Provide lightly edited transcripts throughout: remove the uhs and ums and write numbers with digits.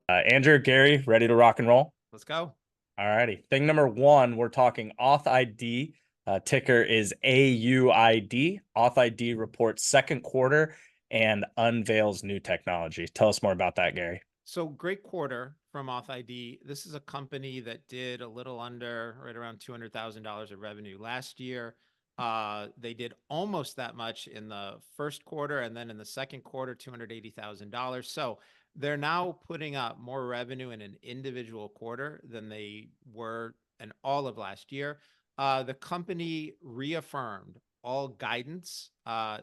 Andrew, Gary, ready to rock and roll? Let's go. All righty. Thing number one, we're talking authID. Ticker is AUID. AuthID reports second quarter and unveils new technology. Tell us more about that, Gary. So great quarter from authID. This is a company that did a little under, right around $200,000 of revenue last year. They did almost that much in the first quarter, and then in the second quarter, $280,000. So they're now putting up more revenue in an individual quarter than they were in all of last year. The company reaffirmed all guidance,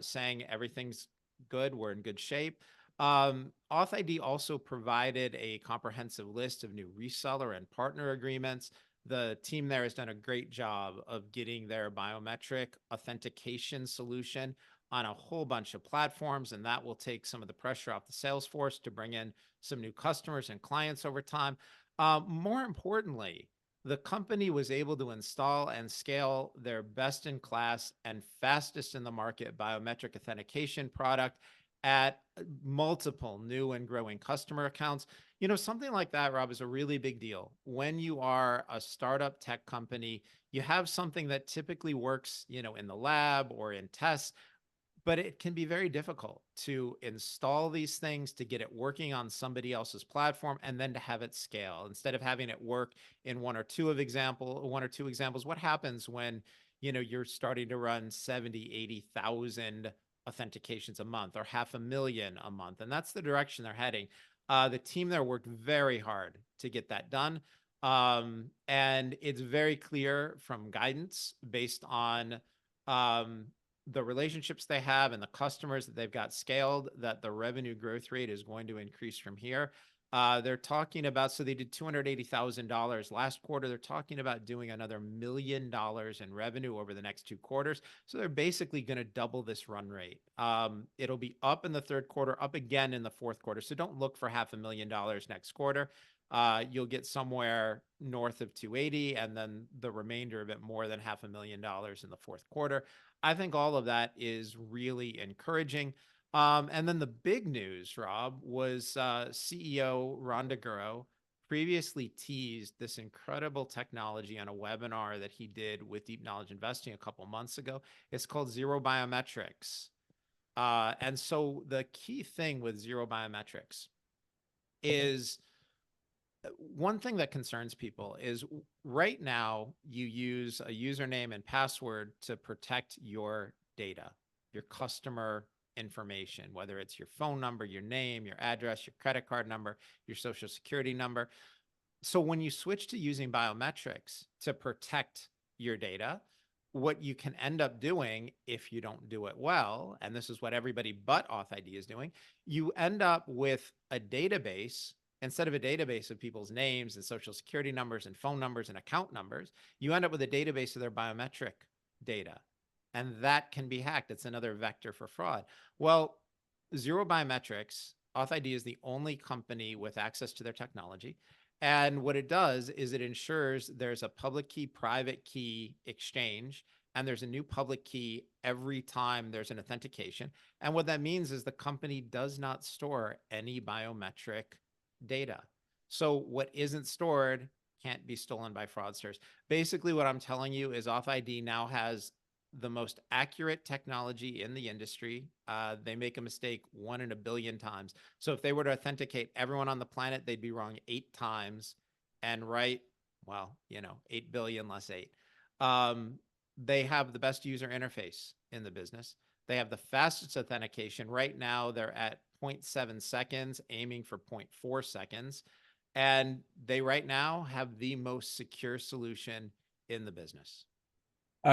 saying everything's good, we're in good shape. authID also provided a comprehensive list of new reseller and partner agreements. The team there has done a great job of getting their biometric authentication solution on a whole bunch of platforms, and that will take some of the pressure off the sales force to bring in some new customers and clients over time. More importantly, the company was able to install and scale their best-in-class and fastest in the market biometric authentication product at multiple new and growing customer accounts. Something like that, Rob, is a really big deal. When you are a startup tech company, you have something that typically works, in the lab or in tests, but it can be very difficult to install these things, to get it working on somebody else's platform, and then to have it scale. Instead of having it work in one or two examples, what happens when, you're starting to run 70, 80,000 authentications a month or 500,000 a month? And that's the direction they're heading. The team there worked very hard to get that done. And it's very clear from guidance based on the relationships they have and the customers that they've got scaled, that the revenue growth rate is going to increase from here. They're talking about, so they did $280,000 last quarter. They're talking about doing another $1 million in revenue over the next 2 quarters. So they're basically going to double this run rate. It'll be up in the third quarter, up again in the fourth quarter. So don't look for $500,000 next quarter. You'll get somewhere north of 280, and then the remainder of it more than $500,000 in the fourth quarter. I think all of that is really encouraging. And then the big news, Rob, was CEO Rhon Daguro previously teased this incredible technology on a webinar that he did with Deep Knowledge Investing a couple months ago. It's called Zero Biometrics. And so the key thing with Zero Biometrics is, one thing that concerns people is right now you use a username and password to protect your data, your customer information, whether it's your phone number, your name, your address, your credit card number, your social security number. So when you switch to using biometrics to protect your data, what you can end up doing if you don't do it well, and this is what everybody but authID is doing, you end up with a database. Instead of a database of people's names and social security numbers and phone numbers and account numbers, you end up with a database of their biometric data. And that can be hacked. It's another vector for fraud. Well, Zero Biometrics, authID is the only company with access to their technology. And what it does is it ensures there's a public key, private key exchange, and there's a new public key every time there's an authentication. And what that means is the company does not store any biometric data. So what isn't stored can't be stolen by fraudsters. Basically, what I'm telling you is authID now has the most accurate technology in the industry. They make a mistake 1 in a billion times. So if they were to authenticate everyone on the planet, they'd be wrong 8 times and right, 8 billion less 8. They have the best user interface in the business. They have the fastest authentication. Right now, they're at 0.7 seconds, aiming for 0.4 seconds. And they right now have the most secure solution in the business.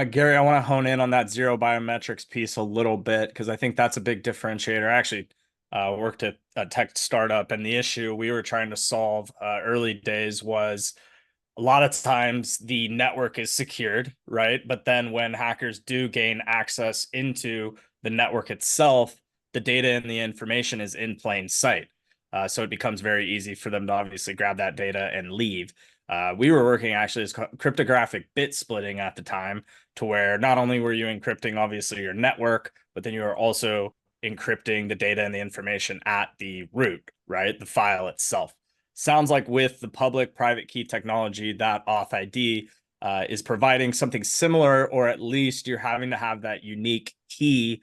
Gary, I want to hone in on that zero biometrics piece a little bit because I think that's a big differentiator. I actually worked at a tech startup, and the issue we were trying to solve early days was a lot of times the network is secured, right? But then when hackers do gain access into the network itself, the data and the information is in plain sight. So it becomes very easy for them to obviously grab that data and leave. We were working actually as cryptographic bit splitting at the time, to where not only were you encrypting obviously your network, but then you are also encrypting the data and the information at the root, right? The file itself. Sounds like with the public private key technology, that authID is providing something similar, or at least you're having to have that unique key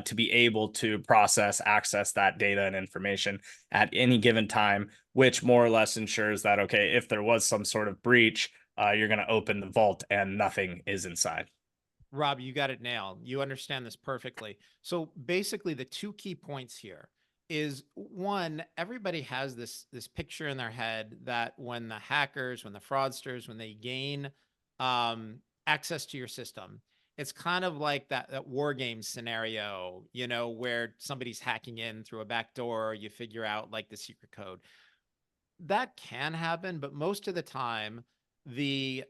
to be able to process, access that data and information at any given time, which more or less ensures that, okay, if there was some sort of breach, you're going to open the vault and nothing is inside. Rob, you got it nailed. You understand this perfectly. So basically, the two key points here is one, everybody has this picture in their head that when the hackers, when the fraudsters, when they gain access to your system, it's kind of like that war game scenario, you know, where somebody's hacking in through a back door, you figure out like the secret code. That can happen, but most of the time, the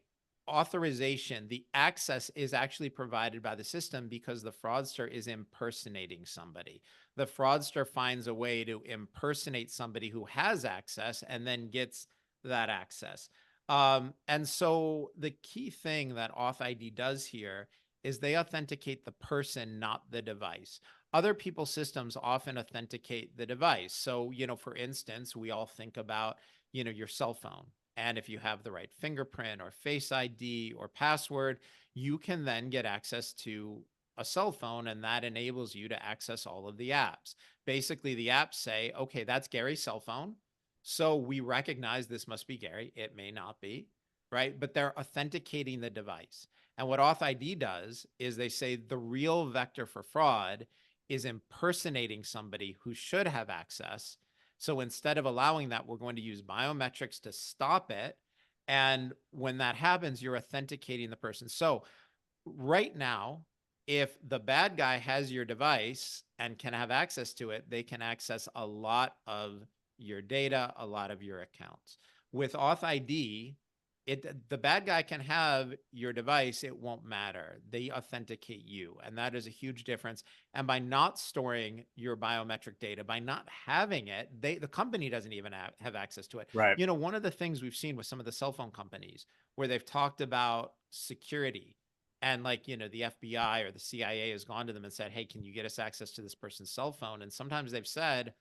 authorization, the access is actually provided by the system because the fraudster is impersonating somebody. The fraudster finds a way to impersonate somebody who has access and then gets that access. And so the key thing that authID does here is they authenticate the person, not the device. Other people's systems often authenticate the device. So, you know, for instance, we all think about, you know, your cell phone. And if you have the right fingerprint or face ID or password, you can then get access to a cell phone, and that enables you to access all of the apps. Basically, the apps say, okay, that's Gary's cell phone. So we recognize this must be Gary. It may not be, right? But they're authenticating the device. And what authID does is they say the real vector for fraud is impersonating somebody who should have access. So instead of allowing that, we're going to use biometrics to stop it. And when that happens, you're authenticating the person. So right now, if the bad guy has your device and can have access to it, they can access a lot of your data, a lot of your accounts. With authID, the bad guy can have your device, it won't matter. They authenticate you, and that is a huge difference. And by not storing your biometric data, by not having it, the company doesn't even have access to it. Right. You know, one of the things we've seen with some of the cell phone companies where they've talked about security, and like, you know, the FBI or the CIA has gone to them and said, hey, can you get us access to this person's cell phone? And sometimes they've said,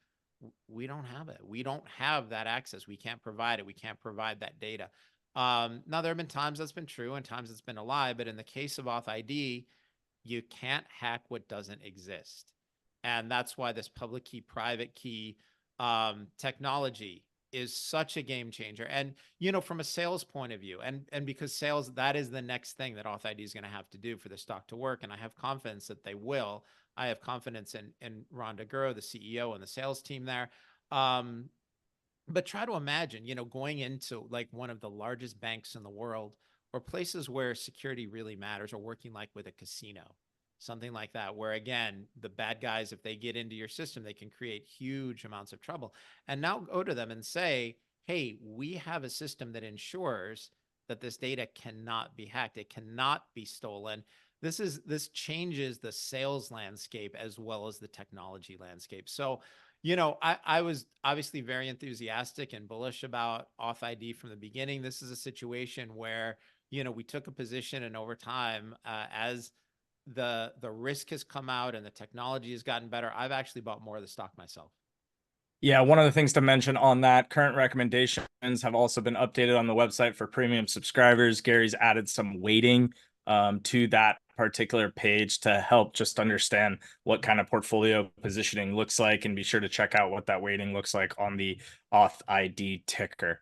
we don't have it. We don't have that access. We can't provide it. We can't provide that data. Now, there have been times that's been true and times it's been a lie, but in the case of authID, you can't hack what doesn't exist. And that's why this public key, private key technology is such a game changer. And, you know, from a sales point of view, and because sales, that is the next thing that authID is going to have to do for the stock to work. And I have confidence that they will. I have confidence in Rhon Daguro, the CEO, and the sales team there. But try to imagine, you know, going into like one of the largest banks in the world, or places where security really matters, or working like with a casino, something like that, where again, the bad guys, if they get into your system, they can create huge amounts of trouble. And now go to them and say, hey, we have a system that ensures that this data cannot be hacked. It cannot be stolen. This changes the sales landscape as well as the technology landscape. So, you know, I was obviously very enthusiastic and bullish about authID from the beginning. This is a situation where, you know, we took a position, and over time, as the risk has come out and the technology has gotten better, I've actually bought more of the stock myself. Yeah, one of the things to mention on that, current recommendations have also been updated on the website for premium subscribers. Gary's added some weighting to that particular page to help just understand what kind of portfolio positioning looks like, and be sure to check out what that weighting looks like on the authID ticker.